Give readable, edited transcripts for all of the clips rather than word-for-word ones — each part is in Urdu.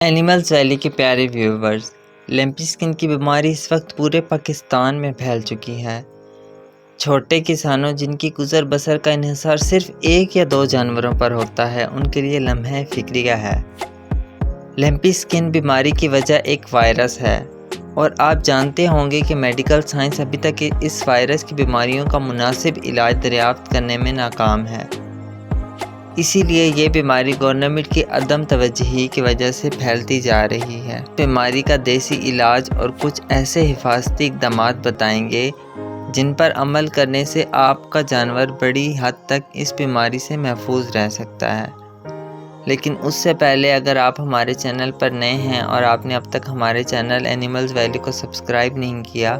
اینیملز ویلی کے پیارے ویورز، لمپی اسکن کی بیماری اس وقت پورے پاکستان میں پھیل چکی ہے۔ چھوٹے کسانوں جن کی گزر بسر کا انحصار صرف ایک یا دو جانوروں پر ہوتا ہے، ان کے لیے لمحہ فکریہ ہے۔ لمپی اسکن بیماری کی وجہ ایک وائرس ہے، اور آپ جانتے ہوں گے کہ میڈیکل سائنس ابھی تک اس وائرس کی بیماریوں کا مناسب علاج دریافت کرنے میں ناکام ہے۔ اسی لیے یہ بیماری گورنمنٹ کی عدم توجہی کی وجہ سے پھیلتی جا رہی ہے۔ بیماری کا دیسی علاج اور کچھ ایسے حفاظتی اقدامات بتائیں گے جن پر عمل کرنے سے آپ کا جانور بڑی حد تک اس بیماری سے محفوظ رہ سکتا ہے۔ لیکن اس سے پہلے اگر آپ ہمارے چینل پر نئے ہیں اور آپ نے اب تک ہمارے چینل اینیملز ویلی کو سبسکرائب نہیں کیا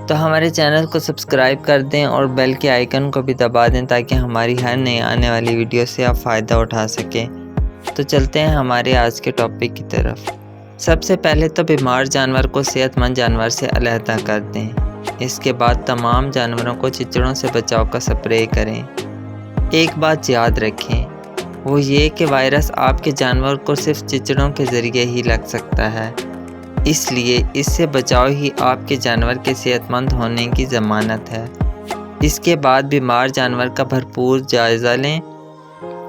تو ہمارے چینل کو سبسکرائب کر دیں اور بیل کے آئیکن کو بھی دبا دیں تاکہ ہماری ہر نئی آنے والی ویڈیو سے آپ فائدہ اٹھا سکیں۔ تو چلتے ہیں ہمارے آج کے ٹاپک کی طرف۔ سب سے پہلے تو بیمار جانور کو صحت مند جانور سے علیحدہ کر دیں۔ اس کے بعد تمام جانوروں کو چچڑوں سے بچاؤ کا سپرے کریں۔ ایک بات یاد رکھیں، وہ یہ کہ وائرس آپ کے جانور کو صرف چچڑوں کے ذریعے ہی لگ سکتا ہے، اس لیے اس سے بچاؤ ہی آپ کے جانور کے صحت مند ہونے کی ضمانت ہے۔ اس کے بعد بیمار جانور کا بھرپور جائزہ لیں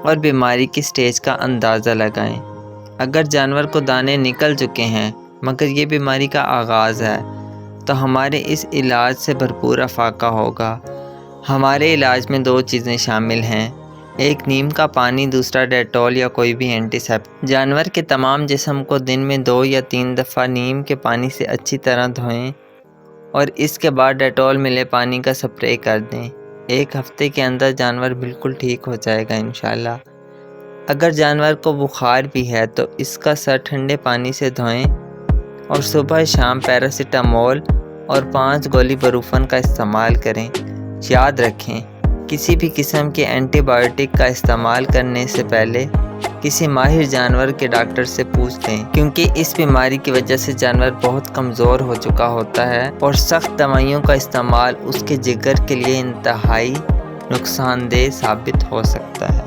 اور بیماری کی سٹیج کا اندازہ لگائیں۔ اگر جانور کو دانے نکل چکے ہیں مگر یہ بیماری کا آغاز ہے تو ہمارے اس علاج سے بھرپور افاقہ ہوگا۔ ہمارے علاج میں دو چیزیں شامل ہیں، ایک نیم کا پانی، دوسرا ڈیٹول یا کوئی بھی اینٹی سیپٹک۔ جانور کے تمام جسم کو دن میں 2 یا 3 دفعہ نیم کے پانی سے اچھی طرح دھوئیں اور اس کے بعد ڈیٹول ملے پانی کا سپرے کر دیں۔ ایک ہفتے کے اندر جانور بالکل ٹھیک ہو جائے گا انشاءاللہ۔ اگر جانور کو بخار بھی ہے تو اس کا سر ٹھنڈے پانی سے دھوئیں اور صبح شام پیراسیٹامول اور 5 گولی بروفن کا استعمال کریں۔ یاد رکھیں، کسی بھی قسم کے اینٹی بائیوٹک کا استعمال کرنے سے پہلے کسی ماہر جانور کے ڈاکٹر سے پوچھ لیں، کیونکہ اس بیماری کی وجہ سے جانور بہت کمزور ہو چکا ہوتا ہے اور سخت دوائیوں کا استعمال اس کے جگر کے لیے انتہائی نقصان دہ ثابت ہو سکتا ہے۔